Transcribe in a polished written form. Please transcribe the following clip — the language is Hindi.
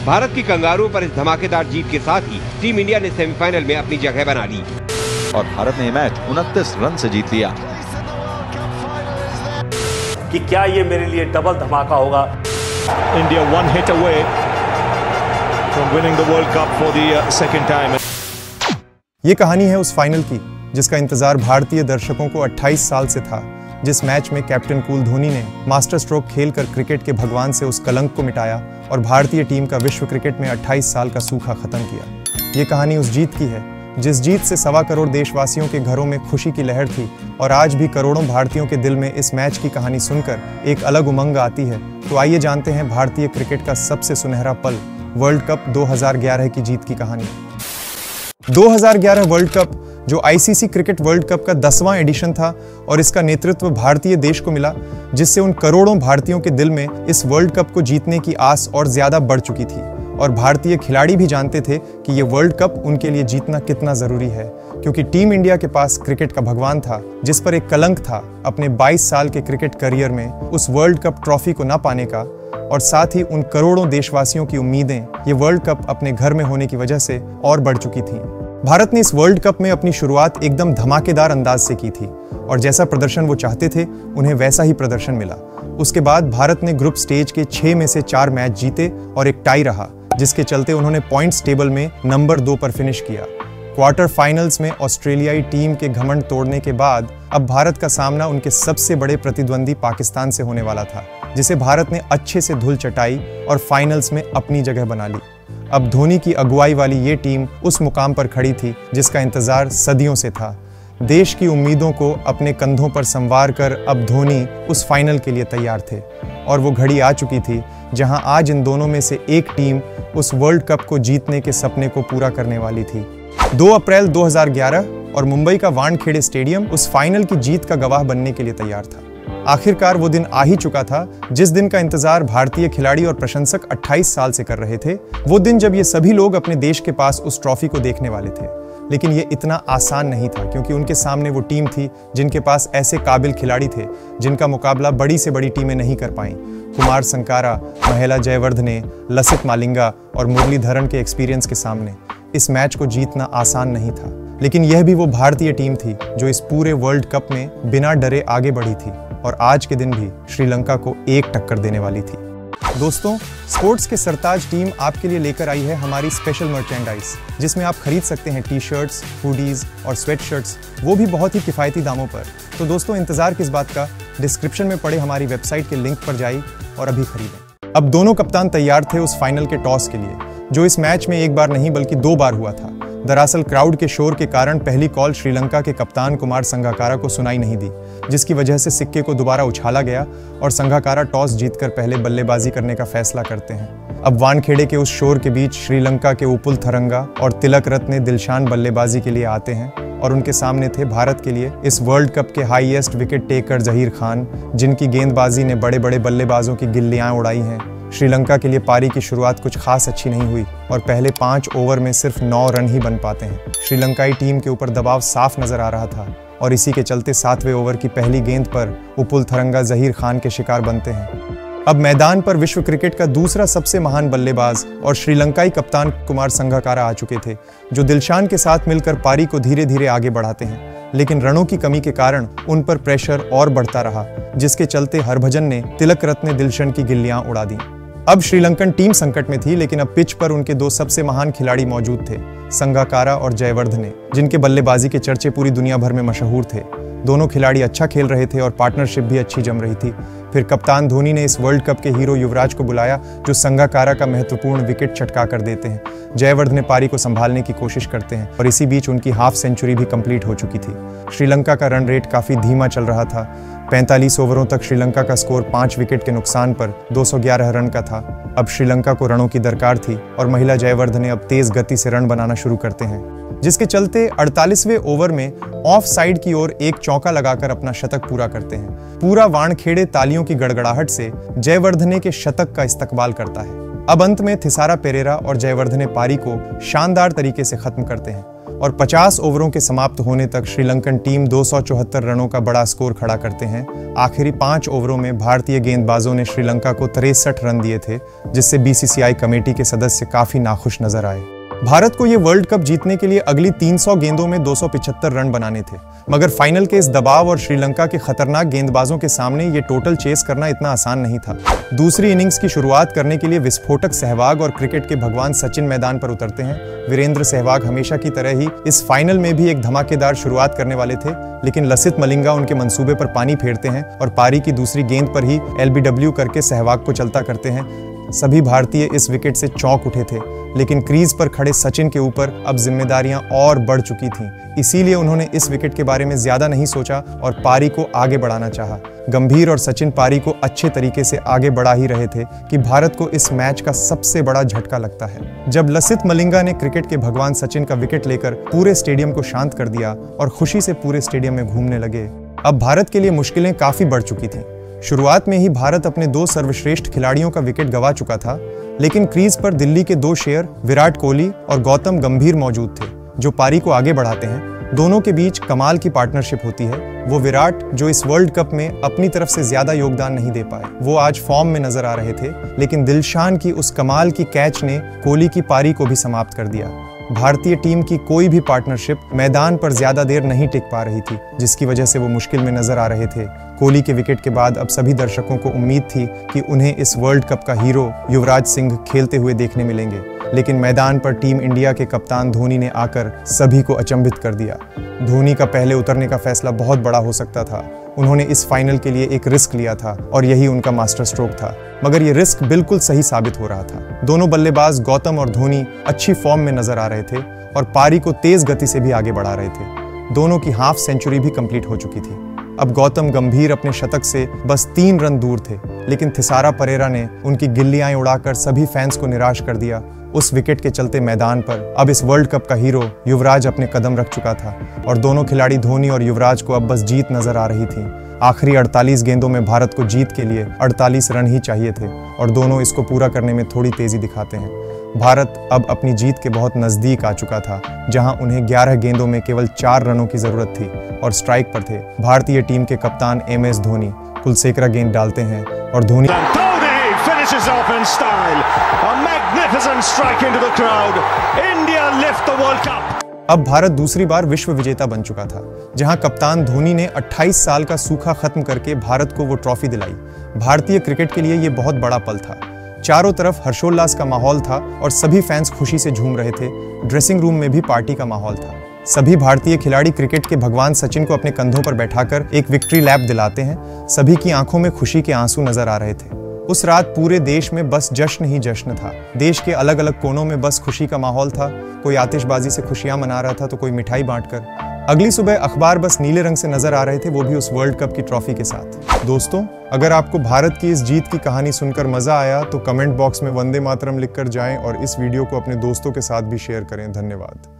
भारत की कंगारुओं पर इस धमाकेदार जीत के साथ ही टीम इंडिया ने सेमीफाइनल में अपनी जगह बना ली और भारत ने यह मैच 29 रन से जीत लिया। कि क्या ये मेरे लिए डबल धमाका होगा। India one hit away from winning the World Cup for the second time. ये कहानी है उस फाइनल की जिसका इंतजार भारतीय दर्शकों को 28 साल से था, जिस मैच में कैप्टन कूल धोनी ने मास्टर स्ट्रोक खेलकर क्रिकेट के भगवान से उस कलंक को मिटाया और भारतीय टीम का विश्व क्रिकेट में 28 साल का सूखा खत्म किया। ये कहानी उस जीत की है जिस जीत से 1.25 करोड़ देशवासियों के घरों में खुशी की लहर थी और आज भी करोड़ों भारतीयों के दिल में इस मैच की कहानी सुनकर एक अलग उमंग आती है। तो आइए जानते हैं भारतीय क्रिकेट का सबसे सुनहरा पल, वर्ल्ड कप 2011 की जीत की कहानी। 2011 वर्ल्ड कप जो आईसीसी क्रिकेट वर्ल्ड कप का 10वां एडिशन था और इसका नेतृत्व भारतीय देश को मिला, जिससे उन करोड़ों भारतीयों के दिल में इस वर्ल्ड कप को जीतने की आस और ज्यादा बढ़ चुकी थी और भारतीय खिलाड़ी भी जानते थे कि ये वर्ल्ड कप उनके लिए जीतना कितना जरूरी है, क्योंकि टीम इंडिया के पास क्रिकेट का भगवान था जिस पर एक कलंक था अपने 22 साल के क्रिकेट करियर में उस वर्ल्ड कप ट्रॉफी को न पाने का, और साथ ही उन करोड़ों देशवासियों की उम्मीदें ये वर्ल्ड कप अपने घर में होने की वजह से और बढ़ चुकी थीं। भारत ने इस वर्ल्ड कप में अपनी शुरुआत एकदम धमाकेदार अंदाज से की थी और जैसा प्रदर्शन वो चाहते थे उन्हें वैसा ही प्रदर्शन मिला। उसके बाद भारत ने ग्रुप स्टेज के 6 में से 4 मैच जीते और एक टाई रहा, जिसके चलते उन्होंने पॉइंट्स टेबल में नंबर 2 पर फिनिश किया। क्वार्टर फाइनल्स में ऑस्ट्रेलियाई टीम के घमंड तोड़ने के बाद अब भारत का सामना उनके सबसे बड़े प्रतिद्वंदी पाकिस्तान से होने वाला था, जिसे भारत ने अच्छे से धूल चटाई और फाइनल्स में अपनी जगह बना ली। अब धोनी की अगुवाई वाली ये टीम उस मुकाम पर खड़ी थी जिसका इंतजार सदियों से था। देश की उम्मीदों को अपने कंधों पर संवार कर अब धोनी उस फाइनल के लिए तैयार थे और वो घड़ी आ चुकी थी जहां आज इन दोनों में से एक टीम उस वर्ल्ड कप को जीतने के सपने को पूरा करने वाली थी। 2 अप्रैल 2011 और मुंबई का वानखेड़े स्टेडियम उस फाइनल की जीत का गवाह बनने के लिए तैयार था। आखिरकार वो दिन आ ही चुका था जिस दिन का इंतजार भारतीय खिलाड़ी और प्रशंसक 28 साल से कर रहे थे। वो दिन जब ये सभी लोग अपने देश के पास उस ट्रॉफी को देखने वाले थे। लेकिन ये इतना आसान नहीं था क्योंकि उनके सामने वो टीम थी जिनके पास ऐसे काबिल खिलाड़ी थे जिनका मुकाबला बड़ी से बड़ी टीमें नहीं कर पाईं। कुमार संकारा, महिला जयवर्धने, लसित मालिंगा और मुरलीधरन के एक्सपीरियंस के सामने इस मैच को जीतना आसान नहीं था। लेकिन यह भी वो भारतीय टीम थी जो इस पूरे वर्ल्ड कप में बिना डरे आगे बढ़ी थी और आज के दिन भी श्रीलंका को एक टक्कर देने वाली थी। दोस्तों, स्पोर्ट्स के सरताज टीम आपके लिए लेकर आई है हमारी स्पेशल मर्चेंडाइज, जिसमें आप खरीद सकते हैं टी शर्ट्स, हुडीज और स्वेट शर्ट्स, वो भी बहुत ही किफ़ायती दामों पर। तो दोस्तों, इंतजार किस बात का, डिस्क्रिप्शन में पड़े हमारी वेबसाइट के लिंक पर जाइए और अभी खरीदें। अब दोनों कप्तान तैयार थे उस फाइनल के टॉस के लिए, जो इस मैच में एक बार नहीं बल्कि 2 बार हुआ था। दरअसल क्राउड के शोर के कारण पहली कॉल श्रीलंका के कप्तान कुमार संगाकारा को सुनाई नहीं दी, जिसकी वजह से सिक्के को दोबारा उछाला गया और संगाकारा टॉस जीतकर पहले बल्लेबाजी करने का फैसला करते हैं। अब वानखेड़े के उस शोर के बीच श्रीलंका के उपुल थरंगा और तिलक रत्ने दिलशान बल्लेबाजी के लिए आते हैं और उनके सामने थे भारत के लिए इस वर्ल्ड कप के highest wicket taker Zaheer Khan, जिनकी गेंदबाजी ने बड़े बड़े बल्लेबाजों की गिल्लियां उड़ाई हैं। श्रीलंका के लिए पारी की शुरुआत कुछ खास अच्छी नहीं हुई और पहले 5 ओवर में सिर्फ 9 रन ही बन पाते हैं। श्रीलंकाई टीम के ऊपर दबाव साफ नजर आ रहा था और इसी के चलते 7वें ओवर की पहली गेंद पर उपुल थरंगा जहीर खान के शिकार बनते हैं। अब मैदान पर विश्व क्रिकेट का दूसरा सबसे महान बल्लेबाज और श्रीलंकाई कप्तान कुमार संगाकारा आ चुके थे, जो दिलशान के साथ मिलकर पारी को धीरे धीरे आगे बढ़ाते हैं। लेकिन रनों की कमी के कारण उन पर प्रेशर और बढ़ता रहा, जिसके चलते हरभजन ने तिलक रत्ने दिलशन की गिल्लियां उड़ा दी। अब श्रीलंकन टीम संकट में थी, लेकिन अब पिच पर उनके 2 सबसे महान खिलाड़ी मौजूद थे, संगाकारा और जयवर्धने, जिनके बल्लेबाजी के चर्चे पूरी दुनिया भर में मशहूर थे। दोनों खिलाड़ी अच्छा खेल रहे थे और पार्टनरशिप भी अच्छी जम रही थी। फिर कप्तान धोनी ने इस वर्ल्ड कप के हीरो युवराज को बुलाया, जो संगाकारा का महत्वपूर्ण विकेट चटका कर देते हैं। जयवर्धने पारी को संभालने की कोशिश करते हैं और इसी बीच उनकी हाफ सेंचुरी भी कंप्लीट हो चुकी थी। श्रीलंका का रन रेट काफी धीमा चल रहा था। 45 ओवरों तक श्रीलंका का स्कोर 5 विकेट के नुकसान पर 211 रन का था। अब श्रीलंका को रनों की दरकार थी और महिला जयवर्धने अब तेज गति से रन बनाना शुरू करते हैं, जिसके चलते 48वें ओवर में ऑफ साइड की ओर एक चौका लगाकर अपना शतक पूरा करते हैं। पूरा वानखेड़े तालियों की गड़गड़ाहट से जयवर्धने के शतक का इस्तकबाल करता है। अब अंत में थिसारा पेरेरा और जयवर्धने पारी को शानदार तरीके से खत्म करते हैं और 50 ओवरों के समाप्त होने तक श्रीलंकन टीम 274 रनों का बड़ा स्कोर खड़ा करते हैं। आखिरी 5 ओवरों में भारतीय गेंदबाजों ने श्रीलंका को 63 रन दिए थे, जिससे बीसीसीआई कमेटी के सदस्य काफी नाखुश नजर आए। भारत को ये वर्ल्ड कप जीतने के लिए अगली 300 गेंदों में 275 रन बनाने थे, मगर फाइनल के इस दबाव और श्रीलंका के खतरनाक गेंदबाजों के सामने ये टोटल चेस करना इतना आसान नहीं था। दूसरी इनिंग्स की शुरुआत करने के लिए विस्फोटक सहवाग और क्रिकेट के भगवान सचिन मैदान पर उतरते हैं। वीरेंद्र सहवाग हमेशा की तरह ही इस फाइनल में भी एक धमाकेदार शुरुआत करने वाले थे, लेकिन लसित मलिंगा उनके मंसूबे पर पानी फेरते हैं और पारी की दूसरी गेंद पर ही एलबीडब्ल्यू करके सहवाग को चलता करते हैं। सभी भारतीय इस विकेट से चौंक उठे थे, लेकिन क्रीज पर खड़े सचिन के ऊपर अब जिम्मेदारियां और बढ़ चुकी थीं। इसीलिए उन्होंने इस विकेट के बारे में ज्यादा नहीं सोचा और पारी को आगे बढ़ाना चाहा। गंभीर और सचिन पारी को अच्छे तरीके से आगे बढ़ा ही रहे थे कि भारत को इस मैच का सबसे बड़ा झटका लगता है, जब लसित मलिंगा ने क्रिकेट के भगवान सचिन का विकेट लेकर पूरे स्टेडियम को शांत कर दिया और खुशी से पूरे स्टेडियम में घूमने लगे। अब भारत के लिए मुश्किलें काफी बढ़ चुकी थीं। शुरुआत में ही भारत अपने 2 सर्वश्रेष्ठ खिलाड़ियों का विकेट गंवा चुका था, लेकिन क्रीज पर दिल्ली के 2 शेर विराट कोहली और गौतम गंभीर मौजूद थे, जो पारी को आगे बढ़ाते हैं। दोनों के बीच कमाल की पार्टनरशिप होती है। वो विराट, जो इस वर्ल्ड कप में अपनी तरफ से ज्यादा योगदान नहीं दे पाए, वो आज फॉर्म में नजर आ रहे थे, लेकिन दिलशान की उस कमाल की कैच ने कोहली की पारी को भी समाप्त कर दिया। भारतीय टीम की कोई भी पार्टनरशिप मैदान पर ज्यादा देर नहीं टिक पा रही थी, जिसकी वजह से वो मुश्किल में नजर आ रहे थे। कोहली के विकेट के बाद अब सभी दर्शकों को उम्मीद थी कि उन्हें इस वर्ल्ड कप का हीरो युवराज सिंह खेलते हुए देखने मिलेंगे, लेकिन मैदान पर टीम इंडिया के कप्तान धोनी ने आकर सभी को अचंभित कर दिया। धोनी का पहले उतरने का फैसला बहुत बड़ा हो सकता था। उन्होंने इस फाइनल के लिए एक रिस्क लिया था और यही उनका मास्टर स्ट्रोक था, मगर ये रिस्क बिल्कुल सही साबित हो रहा था। दोनों बल्लेबाज गौतम और धोनी अच्छी फॉर्म में नजर आ रहे थे और पारी को तेज गति से भी आगे बढ़ा रहे थे। दोनों की हाफ सेंचुरी भी कंप्लीट हो चुकी थी। अब गौतम गंभीर अपने शतक से बस 3 रन दूर थे, लेकिन थिसारा परेरा ने उनकी गिल्लियां उड़ाकर सभी फैंस को निराश कर दिया। उस विकेट के चलते मैदान पर अब इस वर्ल्ड कप का हीरो युवराज अपने कदम रख चुका था और दोनों खिलाड़ी धोनी और युवराज को अब बस जीत नजर आ रही थी। आखिरी 48 गेंदों में भारत को जीत के लिए 48 रन ही चाहिए थे और दोनों इसको पूरा करने में थोड़ी तेजी दिखाते हैं। भारत अब अपनी जीत के बहुत नजदीक आ चुका था, जहां उन्हें 11 गेंदों में केवल 4 रनों की जरूरत थी और स्ट्राइक पर थे। भारतीय टीम के कप्तान MS धोनी कुलसेकरा गेंद डालते हैं और Dhoni finishes off in style. A magnificent strike into the crowd. India lift the World Cup. अब भारत दूसरी बार विश्व विजेता बन चुका था, जहां कप्तान धोनी ने 28 साल का सूखा खत्म करके भारत को वो ट्रॉफी दिलाई। भारतीय क्रिकेट के लिए ये बहुत बड़ा पल था। चारों तरफ हर्षोल्लास का माहौल था और सभी फैंस खुशी से झूम रहे थे। ड्रेसिंग रूम में भी पार्टी का माहौल था। सभी भारतीय खिलाड़ी क्रिकेट के भगवान सचिन को अपने कंधों पर बैठाकर एक विक्ट्री लैप दिलाते हैं। सभी की आंखों में खुशी के आंसू नजर आ रहे थे। उस रात पूरे देश में बस जश्न ही जश्न था। देश के अलग अलग कोनों में बस खुशी का माहौल था। कोई आतिशबाजी से खुशियां मना रहा था तो कोई मिठाई बांटकर। अगली सुबह अखबार बस नीले रंग से नजर आ रहे थे, वो भी उस वर्ल्ड कप की ट्रॉफी के साथ। दोस्तों, अगर आपको भारत की इस जीत की कहानी सुनकर मजा आया तो कमेंट बॉक्स में वंदे मातरम लिखकर जाएं और इस वीडियो को अपने दोस्तों के साथ भी शेयर करें। धन्यवाद।